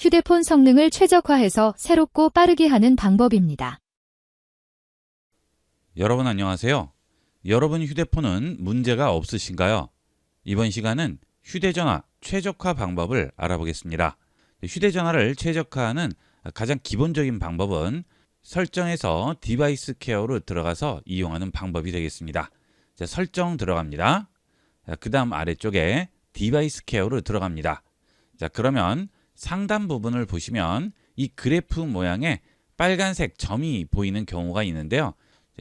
휴대폰 성능을 최적화해서 새롭고 빠르게 하는 방법입니다. 여러분 안녕하세요. 여러분 휴대폰은 문제가 없으신가요? 이번 시간은 휴대전화 최적화 방법을 알아보겠습니다. 휴대전화를 최적화하는 가장 기본적인 방법은 설정에서 디바이스 케어로 들어가서 이용하는 방법이 되겠습니다. 자, 설정 들어갑니다. 그 다음 아래쪽에 디바이스 케어로 들어갑니다. 자, 그러면 상단 부분을 보시면 이 그래프 모양의 빨간색 점이 보이는 경우가 있는데요.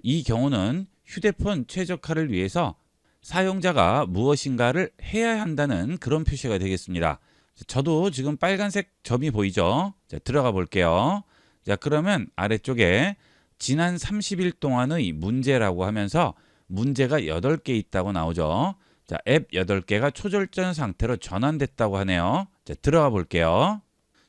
이 경우는 휴대폰 최적화를 위해서 사용자가 무엇인가를 해야 한다는 그런 표시가 되겠습니다. 저도 지금 빨간색 점이 보이죠? 자, 들어가 볼게요. 자, 그러면 아래쪽에 지난 30일 동안의 문제라고 하면서 문제가 8개 있다고 나오죠. 자, 앱 8개가 초절전 상태로 전환됐다고 하네요. 자, 들어가 볼게요.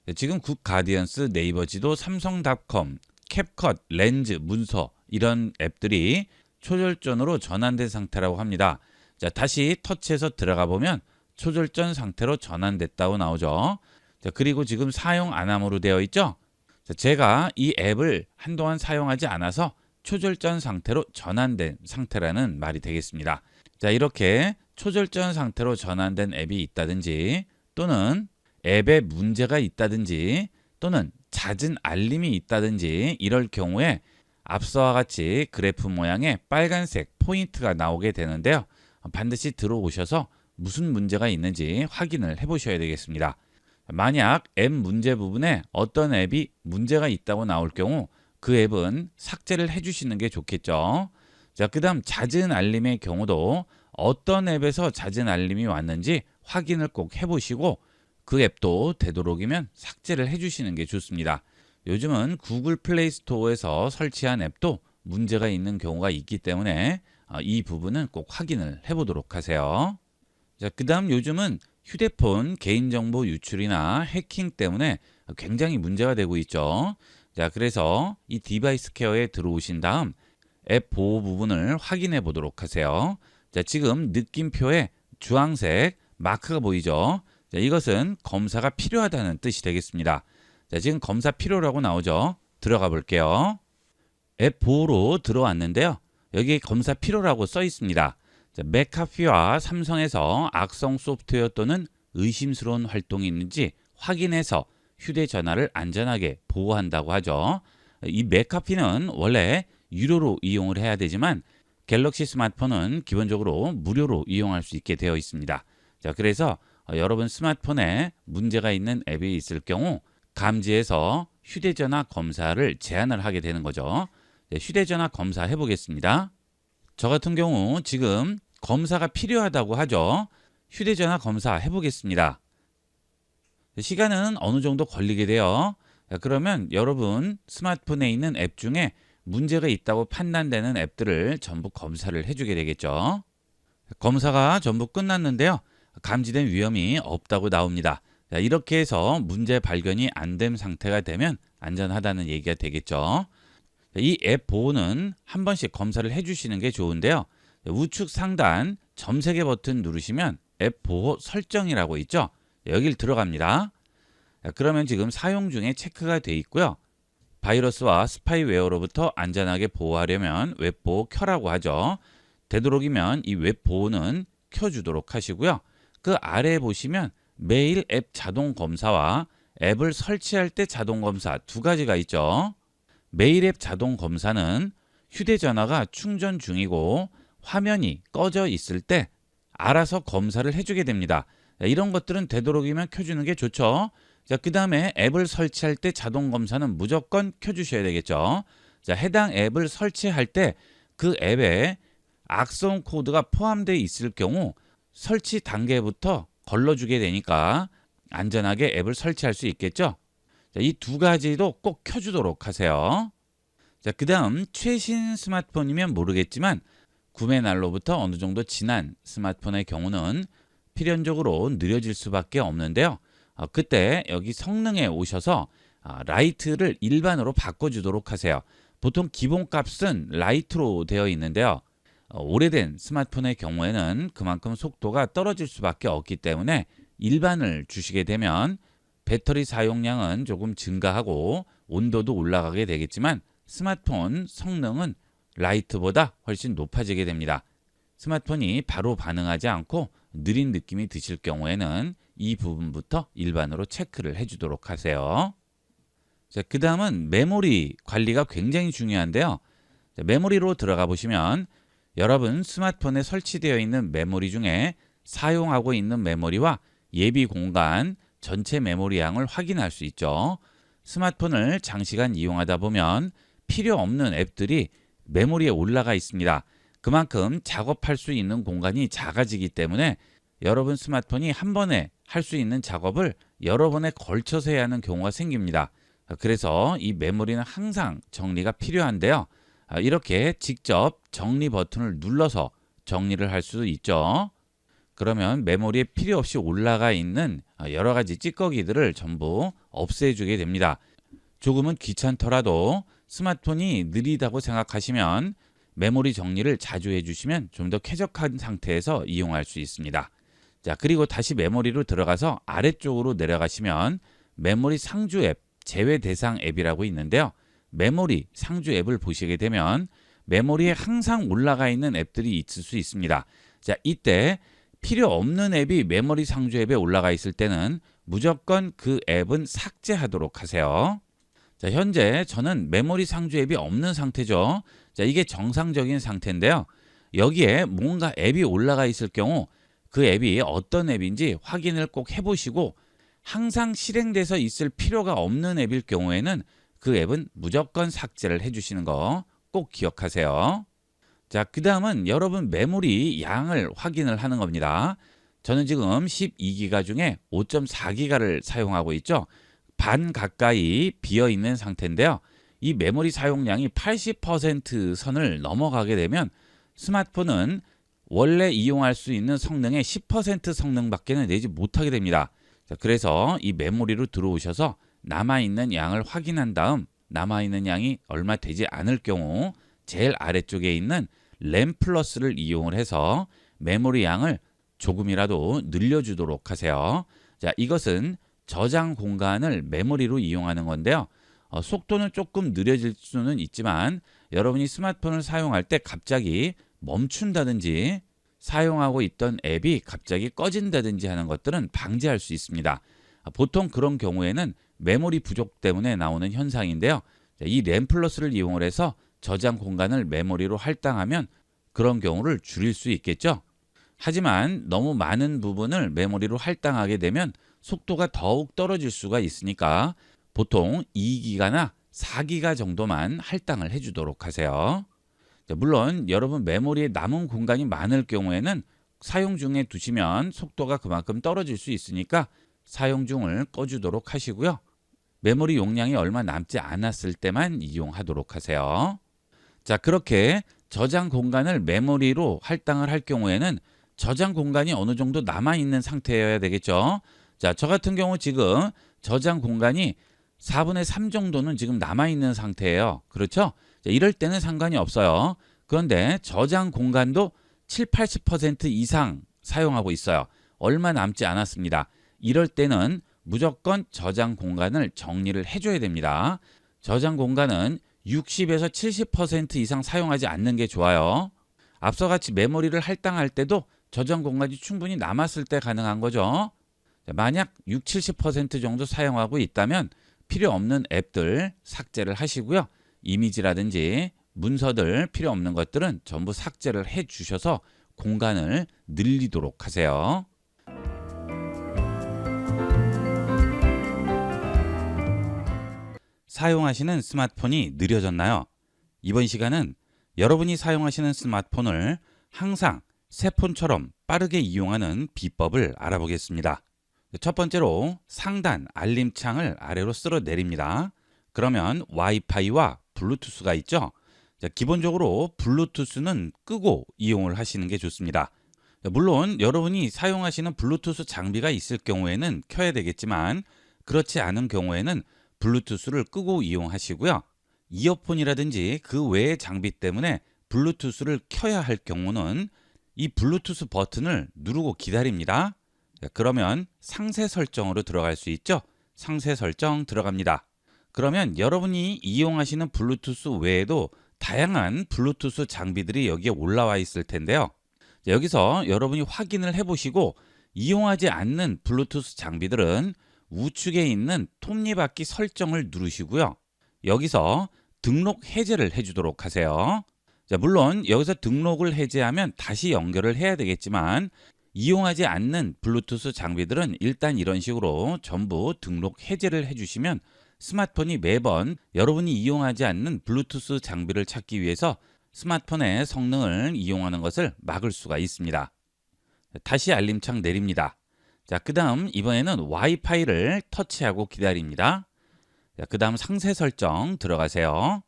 자, 지금 굿가디언스, 네이버지도, 삼성닷컴, 캡컷, 렌즈, 문서 이런 앱들이 초절전으로 전환된 상태라고 합니다. 자, 다시 터치해서 들어가 보면 초절전 상태로 전환됐다고 나오죠. 자, 그리고 지금 사용 안 함으로 되어 있죠. 자, 제가 이 앱을 한동안 사용하지 않아서 초절전 상태로 전환된 상태라는 말이 되겠습니다. 자, 이렇게 초절전 상태로 전환된 앱이 있다든지 또는 앱에 문제가 있다든지 또는 잦은 알림이 있다든지 이럴 경우에 앞서와 같이 그래프 모양의 빨간색 포인트가 나오게 되는데요. 반드시 들어오셔서 무슨 문제가 있는지 확인을 해 보셔야 되겠습니다. 만약 앱 문제 부분에 어떤 앱이 문제가 있다고 나올 경우 그 앱은 삭제를 해 주시는 게 좋겠죠. 자, 그 다음 잦은 알림의 경우도 어떤 앱에서 잦은 알림이 왔는지 확인을 꼭 해보시고 그 앱도 되도록이면 삭제를 해주시는 게 좋습니다. 요즘은 구글 플레이 스토어에서 설치한 앱도 문제가 있는 경우가 있기 때문에 이 부분은 꼭 확인을 해보도록 하세요. 자, 그 다음 요즘은 휴대폰 개인정보 유출이나 해킹 때문에 굉장히 문제가 되고 있죠. 자, 그래서 이 디바이스 케어에 들어오신 다음 앱 보호 부분을 확인해 보도록 하세요. 자, 지금 느낌표에 주황색 마크가 보이죠? 자, 이것은 검사가 필요하다는 뜻이 되겠습니다. 자, 지금 검사 필요라고 나오죠? 들어가 볼게요. 앱 보호로 들어왔는데요. 여기 검사 필요라고 써 있습니다. 자, 맥카피와 삼성에서 악성 소프트웨어 또는 의심스러운 활동이 있는지 확인해서 휴대전화를 안전하게 보호한다고 하죠. 이 맥카피는 원래 유료로 이용을 해야 되지만 갤럭시 스마트폰은 기본적으로 무료로 이용할 수 있게 되어 있습니다. 자, 그래서 여러분 스마트폰에 문제가 있는 앱이 있을 경우 감지해서 휴대전화 검사를 제한을 하게 되는 거죠. 휴대전화 검사 해보겠습니다. 저 같은 경우 지금 검사가 필요하다고 하죠. 휴대전화 검사 해보겠습니다. 시간은 어느 정도 걸리게 돼요. 그러면 여러분 스마트폰에 있는 앱 중에 문제가 있다고 판단되는 앱들을 전부 검사를 해주게 되겠죠. 검사가 전부 끝났는데요. 감지된 위험이 없다고 나옵니다. 자, 이렇게 해서 문제 발견이 안 된 상태가 되면 안전하다는 얘기가 되겠죠. 이 앱 보호는 한 번씩 검사를 해주시는 게 좋은데요. 우측 상단 점세개 버튼 누르시면 앱 보호 설정이라고 있죠. 여길 들어갑니다. 자, 그러면 지금 사용 중에 체크가 돼 있고요. 바이러스와 스파이웨어로부터 안전하게 보호하려면 웹보호 켜라고 하죠. 되도록이면 이 웹보호는 켜주도록 하시고요. 그 아래에 보시면 매일 앱 자동 검사와 앱을 설치할 때 자동 검사 두 가지가 있죠. 매일 앱 자동 검사는 휴대전화가 충전 중이고 화면이 꺼져 있을 때 알아서 검사를 해주게 됩니다. 이런 것들은 되도록이면 켜주는 게 좋죠. 자, 그 다음에 앱을 설치할 때 자동 검사는 무조건 켜주셔야 되겠죠. 자, 해당 앱을 설치할 때 그 앱에 악성 코드가 포함되어 있을 경우 설치 단계부터 걸러주게 되니까 안전하게 앱을 설치할 수 있겠죠. 자, 이 두 가지도 꼭 켜주도록 하세요. 자, 그 다음 최신 스마트폰이면 모르겠지만 구매 날로부터 어느 정도 지난 스마트폰의 경우는 필연적으로 느려질 수밖에 없는데요. 그때 여기 성능에 오셔서 라이트를 일반으로 바꿔주도록 하세요. 보통 기본값은 라이트로 되어 있는데요. 오래된 스마트폰의 경우에는 그만큼 속도가 떨어질 수밖에 없기 때문에 일반을 주시게 되면 배터리 사용량은 조금 증가하고 온도도 올라가게 되겠지만 스마트폰 성능은 라이트보다 훨씬 높아지게 됩니다. 스마트폰이 바로 반응하지 않고 느린 느낌이 드실 경우에는 이 부분부터 일반으로 체크를 해주도록 하세요. 자, 그 다음은 메모리 관리가 굉장히 중요한데요. 자, 메모리로 들어가 보시면 여러분 스마트폰에 설치되어 있는 메모리 중에 사용하고 있는 메모리와 예비 공간 전체 메모리 양을 확인할 수 있죠. 스마트폰을 장시간 이용하다 보면 필요 없는 앱들이 메모리에 올라가 있습니다. 그만큼 작업할 수 있는 공간이 작아지기 때문에 여러분 스마트폰이 한 번에 할 수 있는 작업을 여러 번에 걸쳐서 해야 하는 경우가 생깁니다. 그래서 이 메모리는 항상 정리가 필요한데요. 이렇게 직접 정리 버튼을 눌러서 정리를 할 수도 있죠. 그러면 메모리에 필요 없이 올라가 있는 여러 가지 찌꺼기들을 전부 없애주게 됩니다. 조금은 귀찮더라도 스마트폰이 느리다고 생각하시면 메모리 정리를 자주 해주시면 좀 더 쾌적한 상태에서 이용할 수 있습니다. 자, 그리고 다시 메모리로 들어가서 아래쪽으로 내려가시면 메모리 상주 앱, 제외 대상 앱이라고 있는데요. 메모리 상주 앱을 보시게 되면 메모리에 항상 올라가 있는 앱들이 있을 수 있습니다. 자, 이때 필요 없는 앱이 메모리 상주 앱에 올라가 있을 때는 무조건 그 앱은 삭제하도록 하세요. 자, 현재 저는 메모리 상주 앱이 없는 상태죠. 자, 이게 정상적인 상태인데요. 여기에 뭔가 앱이 올라가 있을 경우 그 앱이 어떤 앱인지 확인을 꼭 해보시고 항상 실행돼서 있을 필요가 없는 앱일 경우에는 그 앱은 무조건 삭제를 해주시는 거 꼭 기억하세요. 자, 그 다음은 여러분 메모리 양을 확인을 하는 겁니다. 저는 지금 12기가 중에 5.4기가를 사용하고 있죠. 반 가까이 비어 있는 상태인데요. 이 메모리 사용량이 80% 선을 넘어가게 되면 스마트폰은 원래 이용할 수 있는 성능의 10% 성능밖에 내지 못하게 됩니다. 자, 그래서 이 메모리로 들어오셔서 남아있는 양을 확인한 다음 남아있는 양이 얼마 되지 않을 경우 제일 아래쪽에 있는 램 플러스를 이용을 해서 메모리 양을 조금이라도 늘려주도록 하세요. 자, 이것은 저장 공간을 메모리로 이용하는 건데요. 속도는 조금 느려질 수는 있지만 여러분이 스마트폰을 사용할 때 갑자기 멈춘다든지 사용하고 있던 앱이 갑자기 꺼진다든지 하는 것들은 방지할 수 있습니다. 보통 그런 경우에는 메모리 부족 때문에 나오는 현상인데요. 이 램 플러스를 이용을 해서 저장 공간을 메모리로 할당하면 그런 경우를 줄일 수 있겠죠. 하지만 너무 많은 부분을 메모리로 할당하게 되면 속도가 더욱 떨어질 수가 있으니까 보통 2기가나 4기가 정도만 할당을 해주도록 하세요. 물론 여러분 메모리에 남은 공간이 많을 경우에는 사용 중에 두시면 속도가 그만큼 떨어질 수 있으니까 사용 중을 꺼주도록 하시고요. 메모리 용량이 얼마 남지 않았을 때만 이용하도록 하세요. 자, 그렇게 저장 공간을 메모리로 할당을 할 경우에는 저장 공간이 어느 정도 남아있는 상태여야 되겠죠. 자, 저 같은 경우 지금 저장 공간이 4분의 3 정도는 지금 남아있는 상태예요. 그렇죠? 자, 이럴 때는 상관이 없어요. 그런데 저장 공간도 7, 80% 이상 사용하고 있어요. 얼마 남지 않았습니다. 이럴 때는 무조건 저장 공간을 정리를 해줘야 됩니다. 저장 공간은 60에서 70% 이상 사용하지 않는 게 좋아요. 앞서 같이 메모리를 할당할 때도 저장 공간이 충분히 남았을 때 가능한 거죠. 만약 6, 70% 정도 사용하고 있다면 필요 없는 앱들 삭제를 하시고요. 이미지라든지 문서들 필요 없는 것들은 전부 삭제를 해 주셔서 공간을 늘리도록 하세요. 사용하시는 스마트폰이 느려졌나요? 이번 시간은 여러분이 사용하시는 스마트폰을 항상 새 폰처럼 빠르게 이용하는 비법을 알아보겠습니다. 첫 번째로 상단 알림창을 아래로 쓸어 내립니다. 그러면 와이파이와 블루투스가 있죠. 자, 기본적으로 블루투스는 끄고 이용을 하시는 게 좋습니다. 물론 여러분이 사용하시는 블루투스 장비가 있을 경우에는 켜야 되겠지만 그렇지 않은 경우에는 블루투스를 끄고 이용하시고요. 이어폰이라든지 그 외의 장비 때문에 블루투스를 켜야 할 경우는 이 블루투스 버튼을 누르고 기다립니다. 그러면 상세 설정으로 들어갈 수 있죠. 상세 설정 들어갑니다. 그러면 여러분이 이용하시는 블루투스 외에도 다양한 블루투스 장비들이 여기에 올라와 있을 텐데요. 여기서 여러분이 확인을 해보시고 이용하지 않는 블루투스 장비들은 우측에 있는 톱니바퀴 설정을 누르시고요. 여기서 등록 해제를 해주도록 하세요. 자, 물론 여기서 등록을 해제하면 다시 연결을 해야 되겠지만 이용하지 않는 블루투스 장비들은 일단 이런 식으로 전부 등록 해제를 해주시면 스마트폰이 매번 여러분이 이용하지 않는 블루투스 장비를 찾기 위해서 스마트폰의 성능을 이용하는 것을 막을 수가 있습니다. 다시 알림창 내립니다. 자, 그 다음 이번에는 와이파이를 터치하고 기다립니다. 자, 그 다음 상세 설정 들어가세요.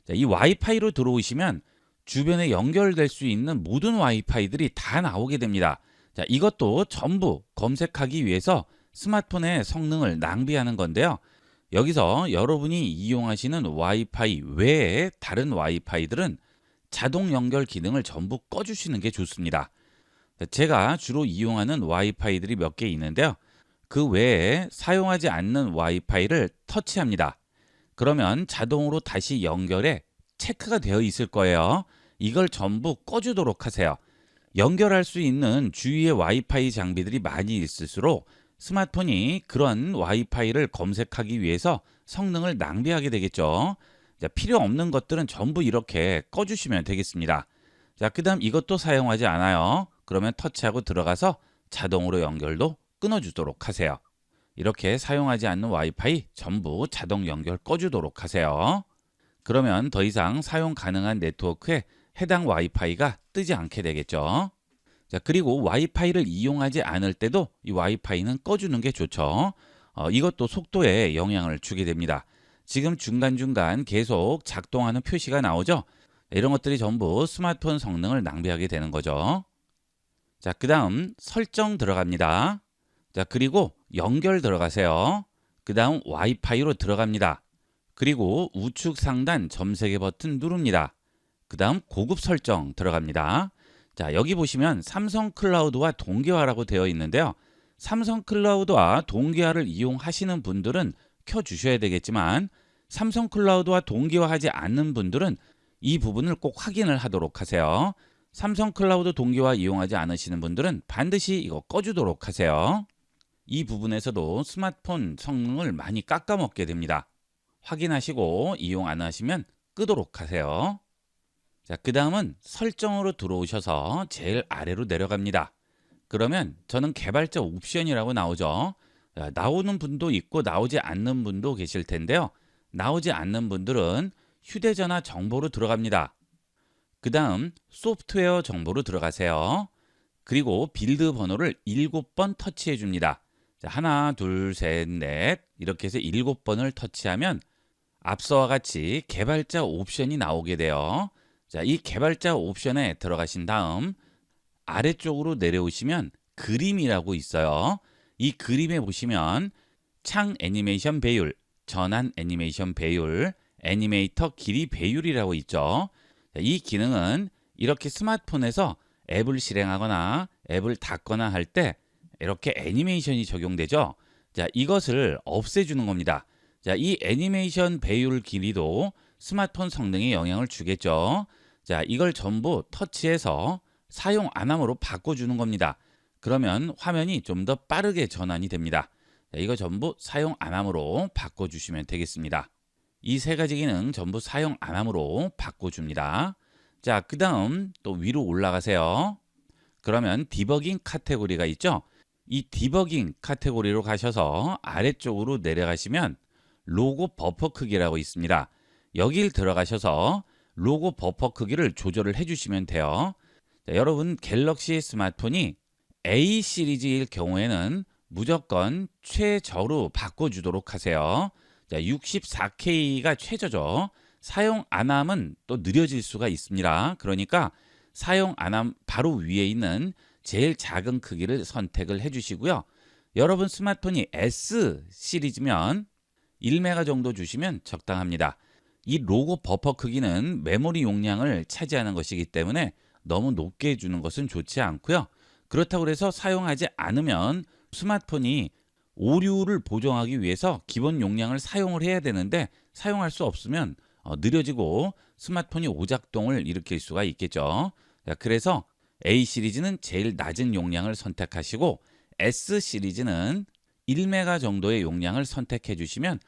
자, 이 와이파이로 들어오시면 주변에 연결될 수 있는 모든 와이파이들이 다 나오게 됩니다. 자, 이것도 전부 검색하기 위해서 스마트폰의 성능을 낭비하는 건데요. 여기서 여러분이 이용하시는 와이파이 외에 다른 와이파이들은 자동 연결 기능을 전부 꺼주시는 게 좋습니다. 제가 주로 이용하는 와이파이들이 몇 개 있는데요. 그 외에 사용하지 않는 와이파이를 터치합니다. 그러면 자동으로 다시 연결에 체크가 되어 있을 거예요. 이걸 전부 꺼주도록 하세요. 연결할 수 있는 주위에 와이파이 장비들이 많이 있을수록 스마트폰이 그런 와이파이를 검색하기 위해서 성능을 낭비하게 되겠죠. 자, 필요 없는 것들은 전부 이렇게 꺼주시면 되겠습니다. 자, 그 다음 이것도 사용하지 않아요. 그러면 터치하고 들어가서 자동으로 연결도 끊어주도록 하세요. 이렇게 사용하지 않는 와이파이 전부 자동 연결 꺼주도록 하세요. 그러면 더 이상 사용 가능한 네트워크에 해당 와이파이가 뜨지 않게 되겠죠. 자, 그리고 와이파이를 이용하지 않을 때도 이 와이파이는 꺼주는 게 좋죠. 이것도 속도에 영향을 주게 됩니다. 지금 중간중간 계속 작동하는 표시가 나오죠. 이런 것들이 전부 스마트폰 성능을 낭비하게 되는 거죠. 자, 그 다음 설정 들어갑니다. 자, 그리고 연결 들어가세요. 그 다음 와이파이로 들어갑니다. 그리고 우측 상단 점세개 버튼 누릅니다. 그 다음 고급 설정 들어갑니다. 자, 여기 보시면 삼성 클라우드와 동기화라고 되어 있는데요. 삼성 클라우드와 동기화를 이용하시는 분들은 켜주셔야 되겠지만 삼성 클라우드와 동기화하지 않는 분들은 이 부분을 꼭 확인을 하도록 하세요. 삼성 클라우드 동기화 이용하지 않으시는 분들은 반드시 이거 꺼주도록 하세요. 이 부분에서도 스마트폰 성능을 많이 깎아먹게 됩니다. 확인하시고 이용 안 하시면 끄도록 하세요. 자, 그 다음은 설정으로 들어오셔서 제일 아래로 내려갑니다. 그러면 저는 개발자 옵션이라고 나오죠. 자, 나오는 분도 있고 나오지 않는 분도 계실 텐데요. 나오지 않는 분들은 휴대전화 정보로 들어갑니다. 그 다음 소프트웨어 정보로 들어가세요. 그리고 빌드 번호를 7번 터치해 줍니다. 자, 하나, 둘, 셋, 넷 이렇게 해서 7번을 터치하면 앞서와 같이 개발자 옵션이 나오게 돼요. 자, 이 개발자 옵션에 들어가신 다음 아래쪽으로 내려오시면 그림이라고 있어요. 이 그림에 보시면 창 애니메이션 배율, 전환 애니메이션 배율, 애니메이터 길이 배율이라고 있죠. 자, 이 기능은 이렇게 스마트폰에서 앱을 실행하거나 앱을 닫거나 할 때 이렇게 애니메이션이 적용되죠. 자, 이것을 없애주는 겁니다. 자, 이 애니메이션 배율 길이도 스마트폰 성능에 영향을 주겠죠. 자, 이걸 전부 터치해서 사용 안 함으로 바꿔주는 겁니다. 그러면 화면이 좀 더 빠르게 전환이 됩니다. 자, 이거 전부 사용 안 함으로 바꿔주시면 되겠습니다. 이 세 가지 기능 전부 사용 안 함으로 바꿔줍니다. 자, 그 다음 또 위로 올라가세요. 그러면 디버깅 카테고리가 있죠. 이 디버깅 카테고리로 가셔서 아래쪽으로 내려가시면 로고 버퍼 크기라고 있습니다. 여길 들어가셔서 로고 버퍼 크기를 조절을 해주시면 돼요. 자, 여러분 갤럭시 스마트폰이 A 시리즈일 경우에는 무조건 최저로 바꿔주도록 하세요. 자, 64K가 최저죠. 사용 안 함은 또 느려질 수가 있습니다. 그러니까 사용 안 함 바로 위에 있는 제일 작은 크기를 선택을 해주시고요. 여러분 스마트폰이 S 시리즈면 1메가 정도 주시면 적당합니다. 이 로고 버퍼 크기는 메모리 용량을 차지하는 것이기 때문에 너무 높게 주는 것은 좋지 않고요. 그렇다고 해서 사용하지 않으면 스마트폰이 오류를 보정하기 위해서 기본 용량을 사용을 해야 되는데 사용할 수 없으면 느려지고 스마트폰이 오작동을 일으킬 수가 있겠죠. 자, 그래서 A 시리즈는 제일 낮은 용량을 선택하시고 S 시리즈는 1메가 정도의 용량을 선택해 주시면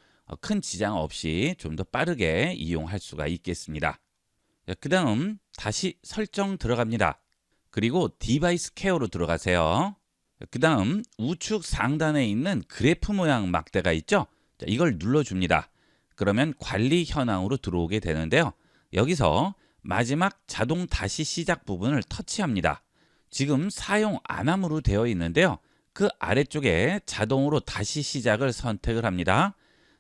큰 지장 없이 좀 더 빠르게 이용할 수가 있겠습니다. 그 다음 다시 설정 들어갑니다. 그리고 디바이스 케어로 들어가세요. 그 다음 우측 상단에 있는 그래프 모양 막대가 있죠. 자, 이걸 눌러줍니다. 그러면 관리 현황으로 들어오게 되는데요. 여기서 마지막 자동 다시 시작 부분을 터치합니다. 지금 사용 안함으로 되어 있는데요. 그 아래쪽에 자동으로 다시 시작을 선택을 합니다.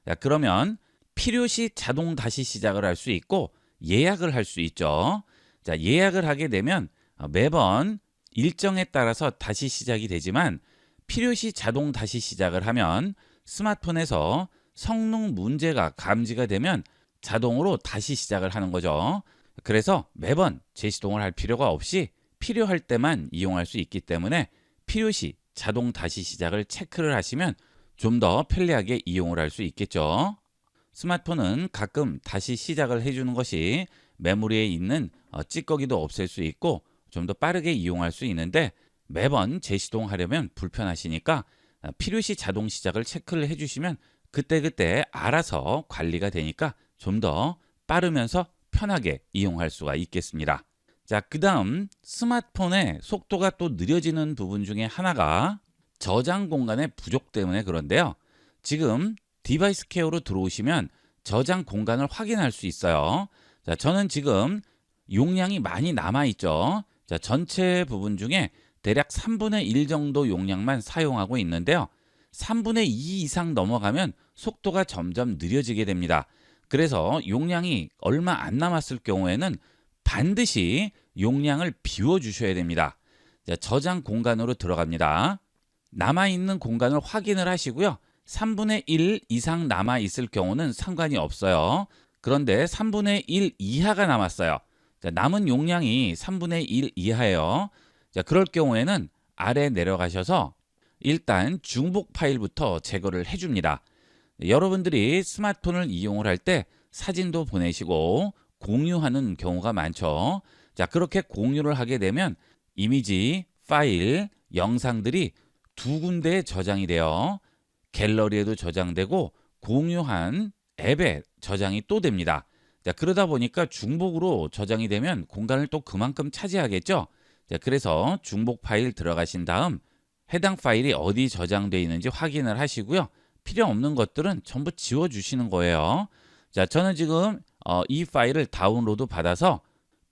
자, 그러면 필요시 자동 다시 시작을 할 수 있고 예약을 할 수 있죠. 자, 예약을 하게 되면 매번 일정에 따라서 다시 시작이 되지만 필요시 자동 다시 시작을 하면 스마트폰에서 성능 문제가 감지가 되면 자동으로 다시 시작을 하는 거죠. 그래서 매번 재시동을 할 필요가 없이 필요할 때만 이용할 수 있기 때문에 필요시 자동 다시 시작을 체크를 하시면 좀 더 편리하게 이용을 할 수 있겠죠. 스마트폰은 가끔 다시 시작을 해주는 것이 메모리에 있는 찌꺼기도 없앨 수 있고 좀 더 빠르게 이용할 수 있는데 매번 재시동하려면 불편하시니까 필요시 자동 시작을 체크를 해주시면 그때그때 알아서 관리가 되니까 좀 더 빠르면서 편하게 이용할 수가 있겠습니다. 자, 그 다음 스마트폰의 속도가 또 느려지는 부분 중에 하나가 저장 공간의 부족 때문에 그런데요. 지금 디바이스 케어로 들어오시면 저장 공간을 확인할 수 있어요. 자, 저는 지금 용량이 많이 남아있죠. 자, 전체 부분 중에 대략 3분의 1 정도 용량만 사용하고 있는데요. 3분의 2 이상 넘어가면 속도가 점점 느려지게 됩니다. 그래서 용량이 얼마 안 남았을 경우에는 반드시 용량을 비워주셔야 됩니다. 자, 저장 공간으로 들어갑니다. 남아있는 공간을 확인을 하시고요. 3분의 1 이상 남아있을 경우는 상관이 없어요. 그런데 3분의 1 이하가 남았어요. 자, 남은 용량이 3분의 1 이하예요. 자, 그럴 경우에는 아래 내려가셔서 일단 중복 파일부터 제거를 해줍니다. 여러분들이 스마트폰을 이용을 할 때 사진도 보내시고 공유하는 경우가 많죠. 자, 그렇게 공유를 하게 되면 이미지, 파일, 영상들이 두 군데에 저장이 돼요. 갤러리에도 저장되고 공유한 앱에 저장이 또 됩니다. 자, 그러다 보니까 중복으로 저장이 되면 공간을 또 그만큼 차지하겠죠. 자, 그래서 중복 파일 들어가신 다음 해당 파일이 어디 저장되어 있는지 확인을 하시고요. 필요 없는 것들은 전부 지워주시는 거예요. 자, 저는 지금 이 파일을 다운로드 받아서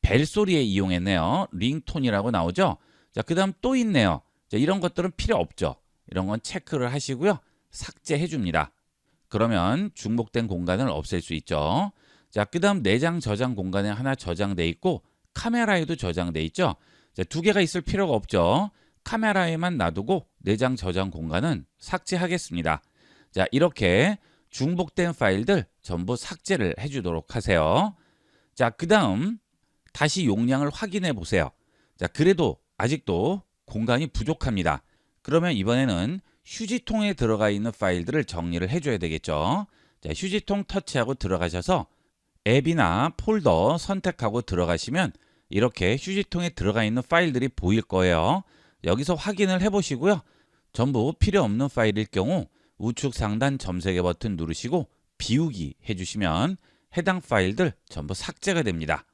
벨소리에 이용했네요. 링톤이라고 나오죠. 자, 그 다음 또 있네요. 자, 이런 것들은 필요 없죠. 이런 건 체크를 하시고요. 삭제해 줍니다. 그러면 중복된 공간을 없앨 수 있죠. 자, 그 다음 내장 저장 공간에 하나 저장돼 있고 카메라에도 저장돼 있죠. 자, 두 개가 있을 필요가 없죠. 카메라에만 놔두고 내장 저장 공간은 삭제하겠습니다. 자, 이렇게 중복된 파일들 전부 삭제를 해주도록 하세요. 자, 그 다음 다시 용량을 확인해 보세요. 자, 그래도 아직도 공간이 부족합니다. 그러면 이번에는 휴지통에 들어가 있는 파일들을 정리를 해줘야 되겠죠. 자, 휴지통 터치하고 들어가셔서 앱이나 폴더 선택하고 들어가시면 이렇게 휴지통에 들어가 있는 파일들이 보일 거예요. 여기서 확인을 해보시고요. 전부 필요 없는 파일일 경우 우측 상단 점세개 버튼 누르시고 비우기 해주시면 해당 파일들 전부 삭제가 됩니다.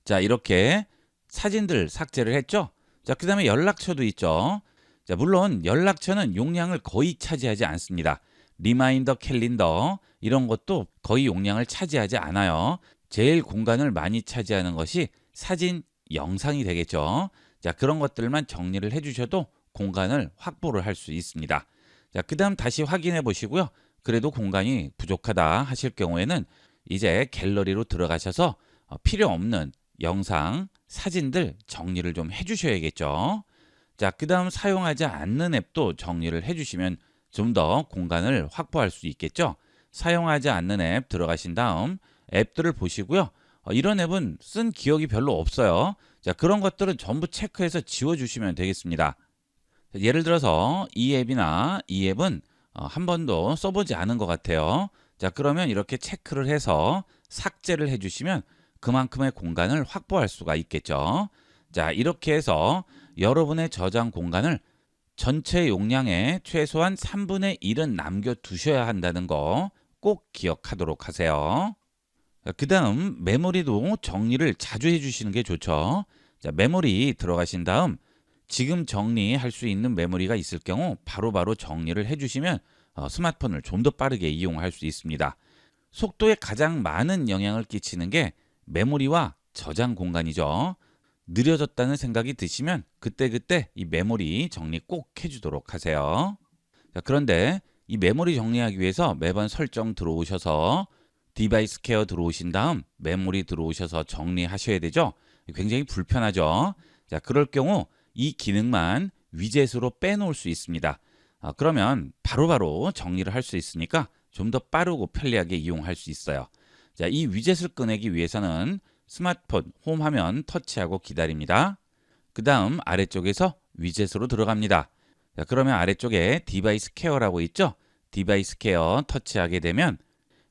자, 이렇게 사진들 삭제를 했죠. 자, 그 다음에 연락처도 있죠. 자, 물론 연락처는 용량을 거의 차지하지 않습니다. 리마인더, 캘린더 이런 것도 거의 용량을 차지하지 않아요. 제일 공간을 많이 차지하는 것이 사진, 영상이 되겠죠. 자, 그런 것들만 정리를 해주셔도 공간을 확보를 할 수 있습니다. 자, 그 다음 다시 확인해 보시고요. 그래도 공간이 부족하다 하실 경우에는 이제 갤러리로 들어가셔서 필요 없는 영상, 사진들 정리를 좀 해주셔야겠죠. 자, 그 다음 사용하지 않는 앱도 정리를 해주시면 좀 더 공간을 확보할 수 있겠죠. 사용하지 않는 앱 들어가신 다음 앱들을 보시고요. 이런 앱은 쓴 기억이 별로 없어요. 자, 그런 것들은 전부 체크해서 지워주시면 되겠습니다. 예를 들어서 이 앱이나 이 앱은 한 번도 써보지 않은 것 같아요. 자, 그러면 이렇게 체크를 해서 삭제를 해주시면 그만큼의 공간을 확보할 수가 있겠죠. 자, 이렇게 해서 여러분의 저장 공간을 전체 용량의 최소한 3분의 1은 남겨두셔야 한다는 거 꼭 기억하도록 하세요. 그 다음 메모리도 정리를 자주 해주시는 게 좋죠. 자, 메모리 들어가신 다음 지금 정리할 수 있는 메모리가 있을 경우 바로바로 정리를 해주시면 스마트폰을 좀 더 빠르게 이용할 수 있습니다. 속도에 가장 많은 영향을 끼치는 게 메모리와 저장 공간이죠. 느려졌다는 생각이 드시면 그때그때 이 메모리 정리 꼭 해주도록 하세요. 자, 그런데 이 메모리 정리하기 위해서 매번 설정 들어오셔서 디바이스 케어 들어오신 다음 메모리 들어오셔서 정리하셔야 되죠. 굉장히 불편하죠. 자, 그럴 경우 이 기능만 위젯으로 빼놓을 수 있습니다. 그러면 바로바로 정리를 할 수 있으니까 좀 더 빠르고 편리하게 이용할 수 있어요. 자, 이 위젯을 꺼내기 위해서는 스마트폰 홈 화면 터치하고 기다립니다. 그 다음 아래쪽에서 위젯으로 들어갑니다. 자, 그러면 아래쪽에 디바이스 케어라고 있죠? 디바이스 케어 터치하게 되면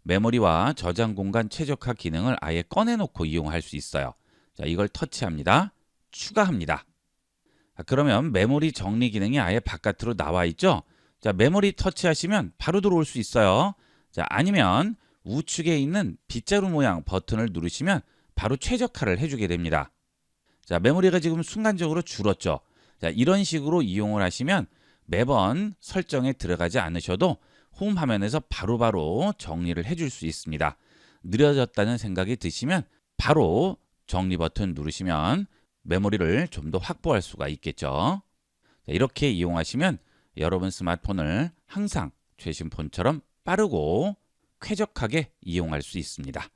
메모리와 저장 공간 최적화 기능을 아예 꺼내놓고 이용할 수 있어요. 자, 이걸 터치합니다. 추가합니다. 자, 그러면 메모리 정리 기능이 아예 바깥으로 나와 있죠? 자, 메모리 터치하시면 바로 들어올 수 있어요. 자, 아니면 우측에 있는 빗자루 모양 버튼을 누르시면 바로 최적화를 해주게 됩니다. 자, 메모리가 지금 순간적으로 줄었죠. 자, 이런 식으로 이용을 하시면 매번 설정에 들어가지 않으셔도 홈 화면에서 바로바로 정리를 해줄 수 있습니다. 느려졌다는 생각이 드시면 바로 정리 버튼 누르시면 메모리를 좀 더 확보할 수가 있겠죠. 자, 이렇게 이용하시면 여러분 스마트폰을 항상 최신 폰처럼 빠르고 쾌적하게 이용할 수 있습니다.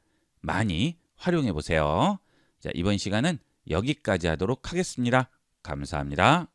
많이 활용해 보세요. 자, 이번 시간은 여기까지 하도록 하겠습니다. 감사합니다.